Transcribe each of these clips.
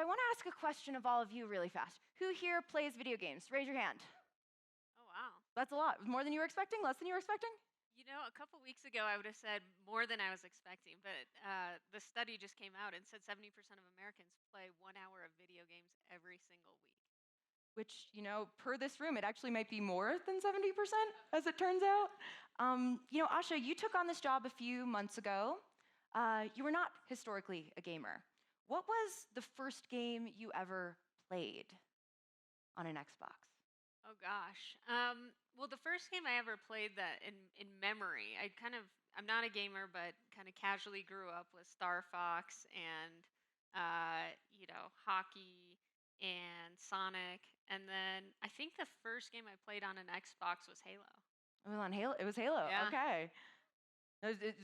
I want to ask a question of all of you really fast. Who here plays video games? Raise your hand. Oh, wow. That's a lot. More than you were expecting? Less than you were expecting? A couple weeks ago, I would have said more than I was expecting, but the study just came out and said 70% of Americans play 1 hour of video games every single week. Which, per this room, it actually might be more than 70%, as it turns out. Asha, you took on this job a few months ago. You were not historically a gamer. What was the first game you ever played on an Xbox? Oh gosh. Well, the first game I ever played that in memory, I'm not a gamer, but kind of casually grew up with Star Fox and hockey and Sonic, and then I think the first game I played on an Xbox was Halo. It was on Halo. It was Halo. Yeah. Okay.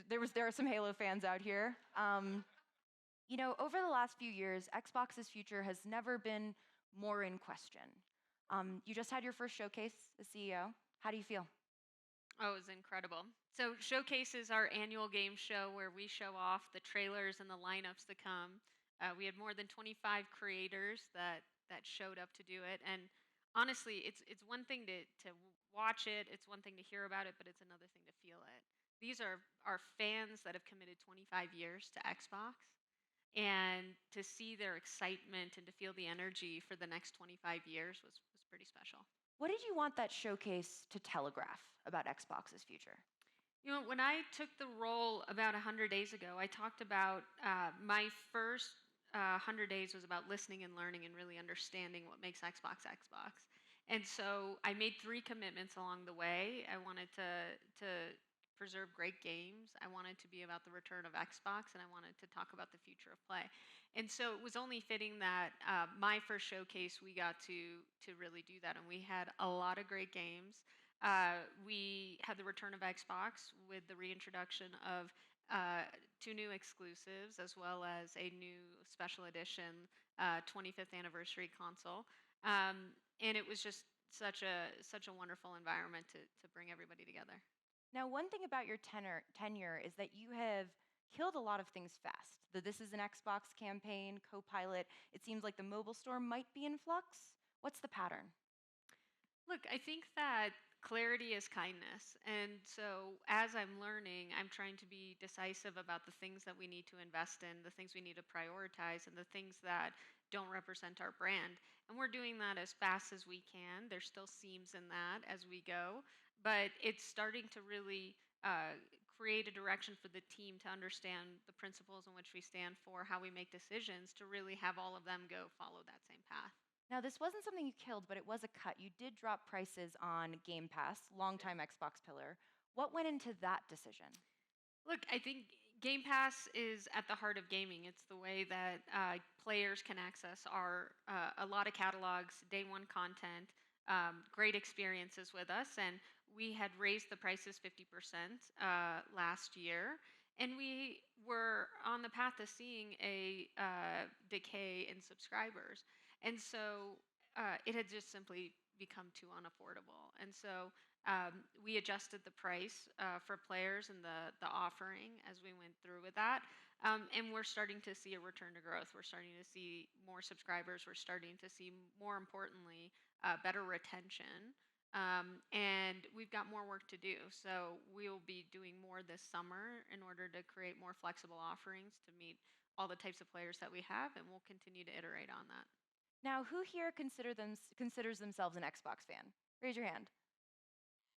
There are some Halo fans out here. Over the last few years, Xbox's future has never been more in question. You just had your first showcase as CEO. How do you feel? Oh, it was incredible. So Showcase is our annual game show where we show off the trailers and the lineups to come. We had more than 25 creators that showed up to do it, and honestly, it's one thing to watch it, it's one thing to hear about it, but it's another thing to feel it. These are our fans that have committed 25 years to Xbox, and to see their excitement and to feel the energy for the next 25 years was pretty special. What did you want that showcase to telegraph about Xbox's future? When I took the role about 100 days ago, I talked about my first 100 days was about listening and learning and really understanding what makes Xbox Xbox. And so I made 3 commitments along the way. I wanted to preserve great games. I wanted to be about the return of Xbox, and I wanted to talk about the future of play. And so it was only fitting that my first showcase we got to really do that, and we had a lot of great games. We had the return of Xbox with the reintroduction of 2 new exclusives, as well as a new special edition 25th anniversary console. And it was just such a wonderful environment to bring everybody together. Now, one thing about your tenure is that you have killed a lot of things fast. The This is an Xbox campaign, Copilot. It seems like the mobile store might be in flux. What's the pattern? Look, I think that clarity is kindness. And so as I'm learning, I'm trying to be decisive about the things that we need to invest in, the things we need to prioritize, and the things that don't represent our brand. And we're doing that as fast as we can. There's still seams in that as we go, but it's starting to really create a direction for the team to understand the principles in which we stand for, how we make decisions, to really have all of them go follow that same path. Now, this wasn't something you killed, but it was a cut. You did drop prices on Game Pass, longtime Xbox pillar. What went into that decision? Look, I think Game Pass is at the heart of gaming. It's the way that players can access a lot of catalogs, day one content, great experiences with us, and we had raised the prices 50% last year, and we were on the path to seeing a decay in subscribers, and so it had just simply become too unaffordable, and so we adjusted the price for players and the offering as we went through with that. And we're starting to see a return to growth. We're starting to see more subscribers. We're starting to see, more importantly, better retention. And we've got more work to do. So we'll be doing more this summer in order to create more flexible offerings to meet all the types of players that we have. And we'll continue to iterate on that. Now, who here considers themselves an Xbox fan? Raise your hand.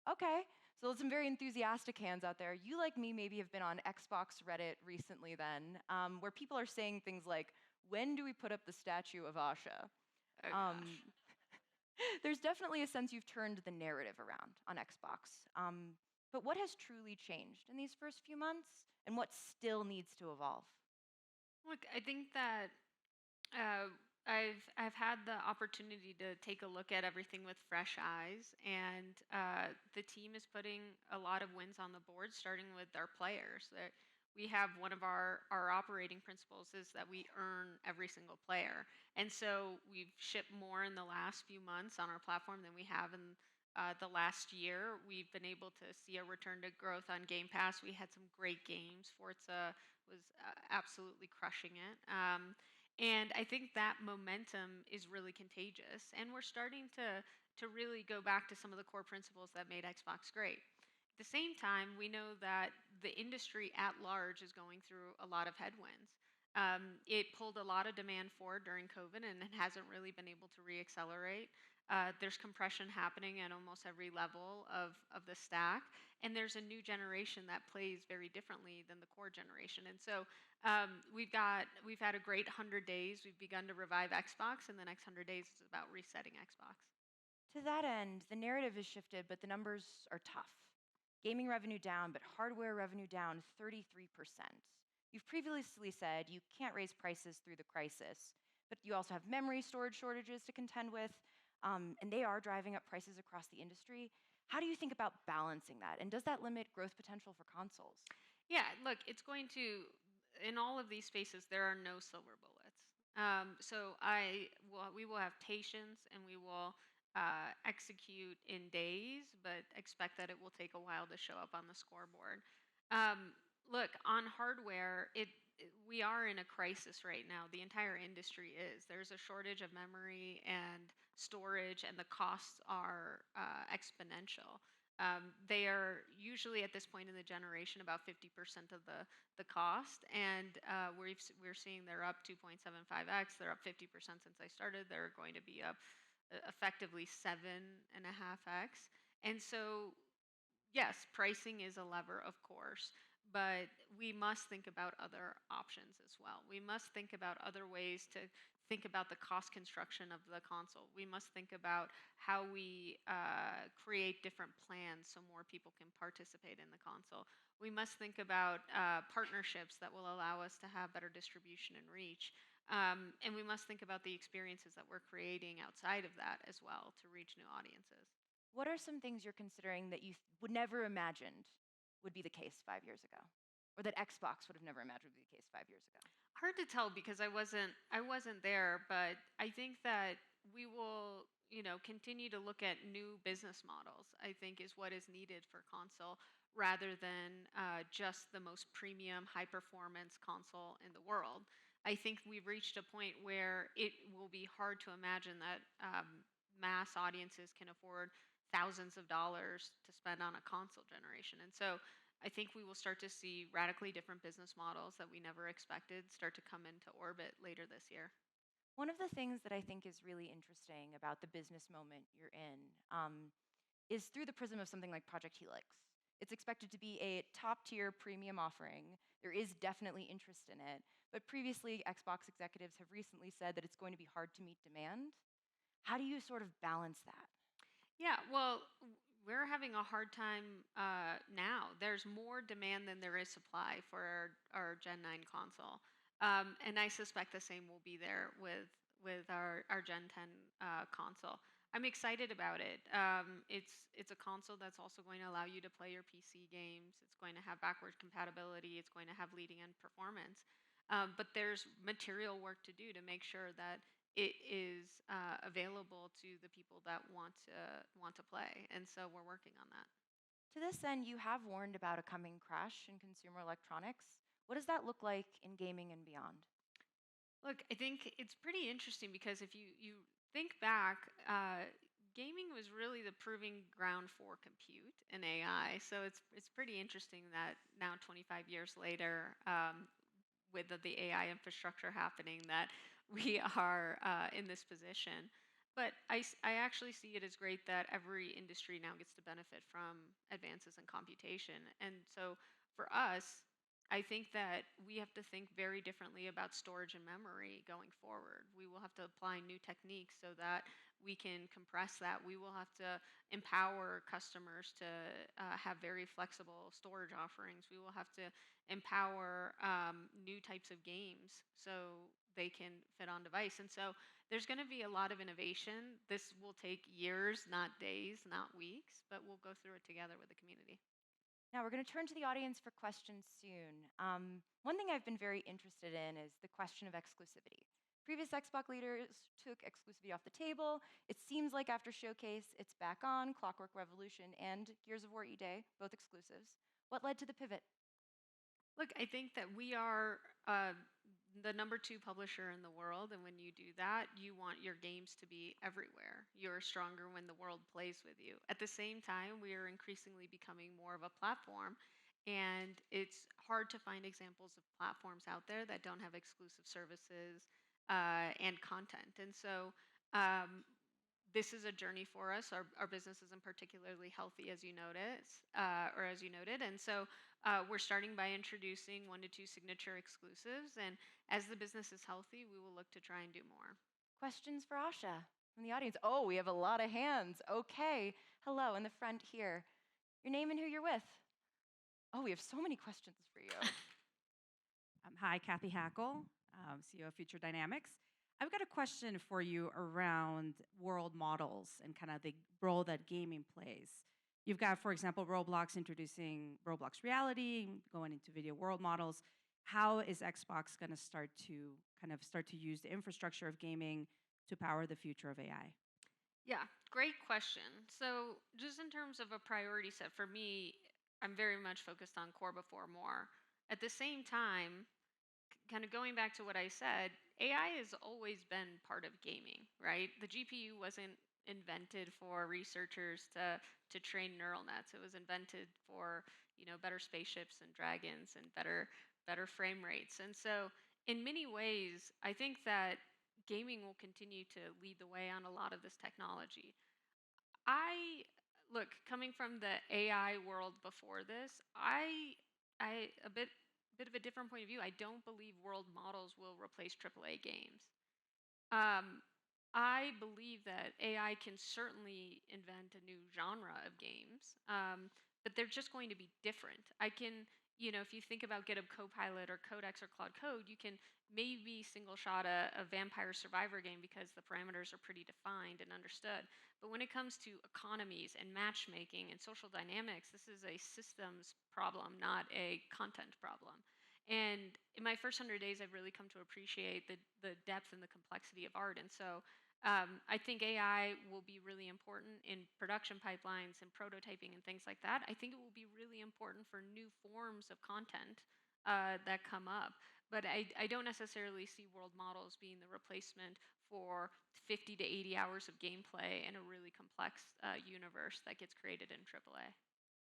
Okay, so there's some very enthusiastic hands out there. You, like me, maybe have been on Xbox Reddit recently then, where people are saying things like, when do we put up the statue of Asha? Oh, gosh. There's definitely a sense you've turned the narrative around on Xbox. But what has truly changed in these first few months, and what still needs to evolve? Look, I think that uh, I've had the opportunity to take a look at everything with fresh eyes, and the team is putting a lot of wins on the board, starting with our players. That we have one of our operating principles is that we earn every single player, and so we've shipped more in the last few months on our platform than we have in the last year. We've been able to see a return to growth on Game Pass. We had some great games. Forza was absolutely crushing it. And I think that momentum is really contagious. And we're starting to really go back to some of the core principles that made Xbox great. At the same time, we know that the industry at large is going through a lot of headwinds. It pulled a lot of demand forward during COVID and it hasn't really been able to reaccelerate. There's compression happening at almost every level of the stack. And there's a new generation that plays very differently than the core generation. And so we've had a great 100 days. We've begun to revive Xbox, and the next 100 days is about resetting Xbox. To that end, the narrative has shifted, but the numbers are tough. Gaming revenue down, but hardware revenue down 33%. You've previously said you can't raise prices through the crisis, but you also have memory storage shortages to contend with, and they are driving up prices across the industry. How do you think about balancing that? And does that limit growth potential for consoles? Yeah, look, it's going to, in all of these spaces, there are no silver bullets. We will have patience and we will execute in days, but expect that it will take a while to show up on the scoreboard. Um, Look, on hardware, we are in a crisis right now. The entire industry is. There's a shortage of memory and storage, and the costs are exponential. They are usually at this point in the generation about 50% of the cost, and we're seeing they're up 2.75x. They're up 50% since I started. They're going to be up effectively 7.5x. And so yes, pricing is a lever, of course, but we must think about other options as well. We must think about other ways to think about the cost construction of the console. We must think about how we create different plans so more people can participate in the console. We must think about partnerships that will allow us to have better distribution and reach. And we must think about the experiences that we're creating outside of that as well to reach new audiences. What are some things you're considering that you would never imagined would be the case 5 years ago? Or that Xbox would have never imagined would be the case 5 years ago? Hard to tell because I wasn't there, but I think that we will, continue to look at new business models. I think is what is needed for console rather than just the most premium, high performance console in the world. I think we've reached a point where it will be hard to imagine that mass audiences can afford thousands of dollars to spend on a console generation, and so I think we will start to see radically different business models that we never expected start to come into orbit later this year. One of the things that I think is really interesting about the business moment you're in is through the prism of something like Project Helix. It's expected to be a top tier premium offering. There is definitely interest in it. But previously, Xbox executives have recently said that it's going to be hard to meet demand. How do you sort of balance that? Yeah, well, we're having a hard time now. There's more demand than there is supply for our Gen 9 console. And I suspect the same will be there with our Gen 10 console. I'm excited about it. It's a console that's also going to allow you to play your PC games. It's going to have backward compatibility. It's going to have leading end performance. But there's material work to do to make sure that it is available to the people that want to play, and so we're working on that. To this end, you have warned about a coming crash in consumer electronics. What does that look like in gaming and beyond? Look, I think it's pretty interesting because if you think back, gaming was really the proving ground for compute and AI. So it's pretty interesting that now 25 years later, with the AI infrastructure happening, that we are in this position. But I actually see it as great that every industry now gets to benefit from advances in computation. And so for us, I think that we have to think very differently about storage and memory going forward. We will have to apply new techniques so that we can compress that. We will have to empower customers to have very flexible storage offerings. We will have to empower new types of games so they can fit on device. And so there's going to be a lot of innovation. This will take years, not days, not weeks, but we'll go through it together with the community. Now, we're going to turn to the audience for questions soon. One thing I've been very interested in is the question of exclusivity. Previous Xbox leaders took exclusivity off the table. It seems like after Showcase, it's back on. Clockwork Revolution and Gears of War E-Day, both exclusives. What led to the pivot? Look, I think that we are the number 2 publisher in the world, and when you do that, you want your games to be everywhere. You're stronger when the world plays with you. At the same time, we are increasingly becoming more of a platform, and it's hard to find examples of platforms out there that don't have exclusive services and content. And so um, this is a journey for us. Our business isn't particularly healthy, as you notice, or as you noted, and so we're starting by introducing 1 to 2 signature exclusives. And as the business is healthy, we will look to try and do more. Questions for Asha from the audience? Oh, we have a lot of hands. Okay. Hello, in the front here. Your name and who you're with. Oh, we have so many questions for you. Hi, Kathy Hackle, CEO of Future Dynamics. I've got a question for you around world models and kind of the role that gaming plays. You've got, for example, Roblox introducing Roblox Reality, going into video world models. How is Xbox going to start to use the infrastructure of gaming to power the future of AI? Yeah, great question. So, just in terms of a priority set for me, I'm very much focused on core before more. At the same time, kind of going back to what I said, AI has always been part of gaming, right? The GPU wasn't invented for researchers to train neural nets. It was invented for, better spaceships and dragons and better frame rates. And so in many ways, I think that gaming will continue to lead the way on a lot of this technology. I look, coming from the AI world before this, I a bit of a different point of view. I don't believe world models will replace AAA games. Um, I believe that AI can certainly invent a new genre of games, but they're just going to be different. If you think about GitHub Copilot or Codex or Claude Code, you can maybe single shot a vampire survivor game because the parameters are pretty defined and understood. But when it comes to economies and matchmaking and social dynamics, this is a systems problem, not a content problem. And in my first 100 days, I've really come to appreciate the depth and the complexity of art. And so I think AI will be really important in production pipelines and prototyping and things like that. I think it will be really important for new forms of content that come up. But I don't necessarily see world models being the replacement for 50 to 80 hours of gameplay in a really complex universe that gets created in AAA.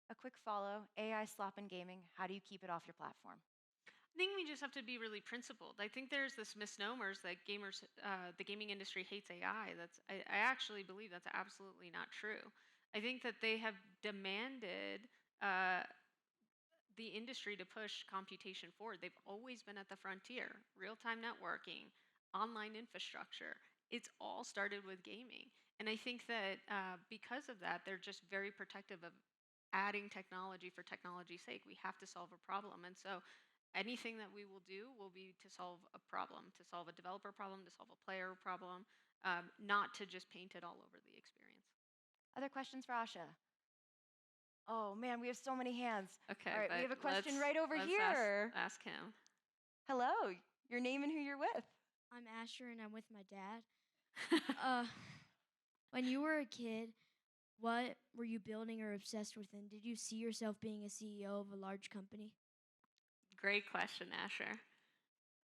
A quick follow. AI slop in gaming. How do you keep it off your platform? I think we just have to be really principled. I think there's this misnomers that the gaming industry hates AI. I actually believe that's absolutely not true. I think that they have demanded the industry to push computation forward. They've always been at the frontier. Real-time networking, online infrastructure. It's all started with gaming. And I think that because of that, they're just very protective of adding technology for technology's sake. We have to solve a problem. And so anything that we will do will be to solve a problem, to solve a developer problem, to solve a player problem, not to just paint it all over the experience. Other questions for Asha? Oh man, we have so many hands. Okay, All right, we but have a question right over let's here. ask him. Hello, your name and who you're with. I'm Asher and I'm with my dad. Uh, when you were a kid, what were you building or obsessed with? And did you see yourself being a CEO of a large company? Great question, Asher.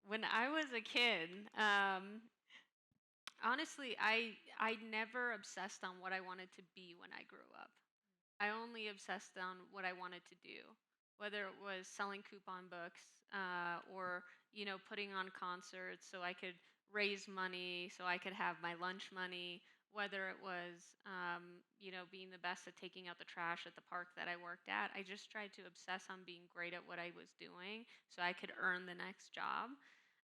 When I was a kid, honestly, I never obsessed on what I wanted to be when I grew up. I only obsessed on what I wanted to do, whether it was selling coupon books or putting on concerts so I could raise money, so I could have my lunch money. Whether it was being the best at taking out the trash at the park that I worked at, I just tried to obsess on being great at what I was doing so I could earn the next job.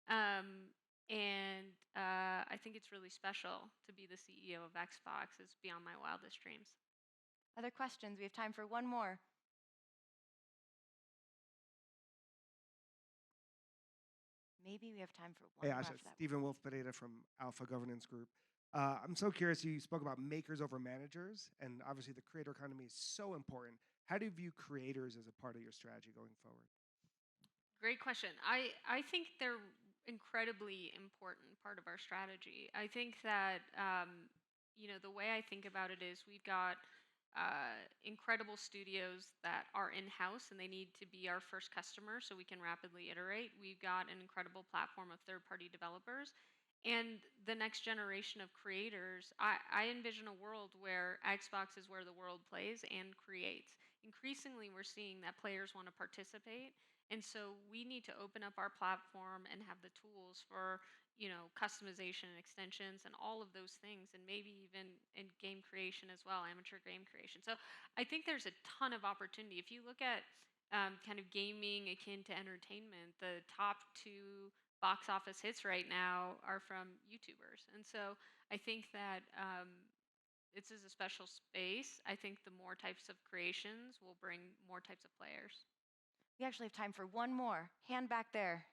And I think it's really special to be the CEO of Xbox. It's beyond my wildest dreams. Other questions? We have time for one more. Maybe we have time for one Hey, more Asha, after that. Stephen Wolf Pereira from Alpha Governance Group. I'm so curious, you spoke about makers over managers, and obviously the creator economy is so important. How do you view creators as a part of your strategy going forward? Great question. I think they're incredibly important part of our strategy. I think that the way I think about it is we've got incredible studios that are in-house and they need to be our first customer so we can rapidly iterate. We've got an incredible platform of third-party developers. And the next generation of creators, I envision a world where Xbox is where the world plays and creates. Increasingly, we're seeing that players want to participate. And so we need to open up our platform and have the tools for, customization and extensions and all of those things, and maybe even in game creation as well, amateur game creation. So I think there's a ton of opportunity. If you look at kind of gaming akin to entertainment, the top two box office hits right now are from YouTubers. And so I think that this is a special space. I think the more types of creations will bring more types of players. We actually have time for one more. Hand back there.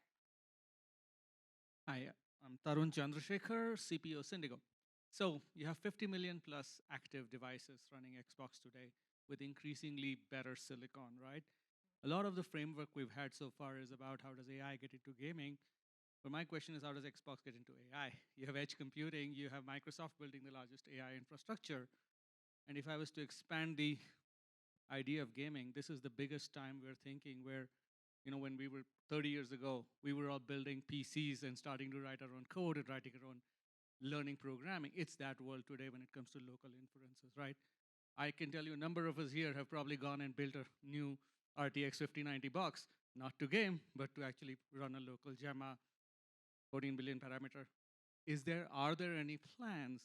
Hi, I'm Tarun Chandrasekhar, CPO Syndigo. So you have 50 million plus active devices running Xbox today with increasingly better silicon, right? A lot of the framework we've had so far is about how does AI get into gaming. But my question is, how does Xbox get into AI? You have edge computing, you have Microsoft building the largest AI infrastructure. And if I was to expand the idea of gaming, this is the biggest time we're thinking where, when we were 30 years ago, we were all building PCs and starting to write our own code and writing our own learning programming. It's that world today when it comes to local inferences, right? I can tell you a number of us here have probably gone and built a new RTX 5090 box, not to game, but to actually run a local Gemma 14 billion parameter. Are there any plans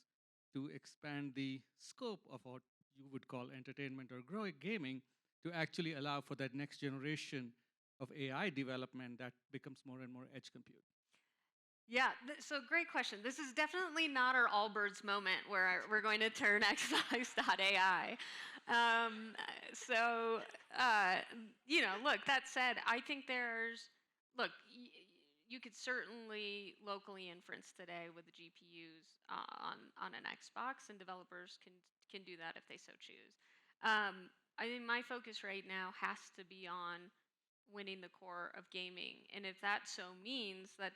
to expand the scope of what you would call entertainment or growing gaming to actually allow for that next generation of AI development that becomes more and more edge compute? Yeah, so great question. This is definitely not our Allbirds moment where we're going to turn Xbox.ai. So, look, that said, I think you could certainly locally inference today with the GPUs on an Xbox, and developers can do that if they so choose. I think my focus right now has to be on winning the core of gaming, and if that so means that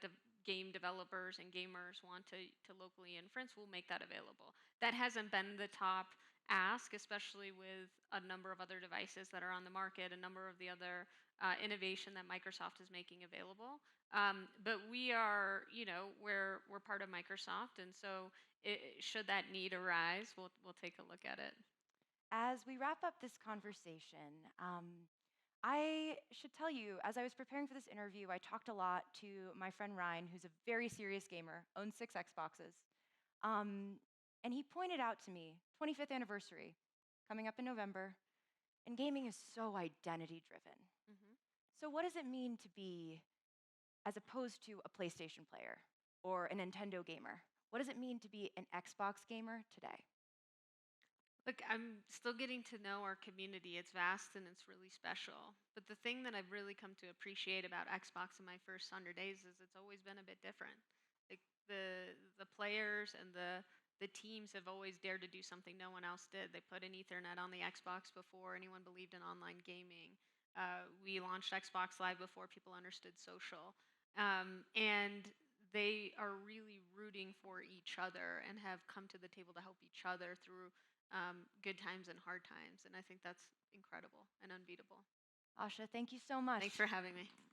game developers and gamers want to locally inference, we'll make that available. That hasn't been the top ask, especially with a number of other devices that are on the market, a number of the other innovation that Microsoft is making available. But we are, we're part of Microsoft, and so should that need arise, we'll take a look at it. As we wrap up this conversation, I should tell you, as I was preparing for this interview, I talked a lot to my friend Ryan, who's a very serious gamer, owns 6 Xboxes. And he pointed out to me, 25th anniversary, coming up in November, and gaming is so identity driven. Mm-hmm. So what does it mean to be, as opposed to a PlayStation player or a Nintendo gamer, what does it mean to be an Xbox gamer today? Look, I'm still getting to know our community. It's vast and it's really special. But the thing that I've really come to appreciate about Xbox in my first 100 days is it's always been a bit different. Like the players and the teams have always dared to do something no one else did. They put an Ethernet on the Xbox before anyone believed in online gaming. We launched Xbox Live before people understood social. And they are really rooting for each other and have come to the table to help each other through good times and hard times. And I think that's incredible and unbeatable. Asha, thank you so much. Thanks for having me.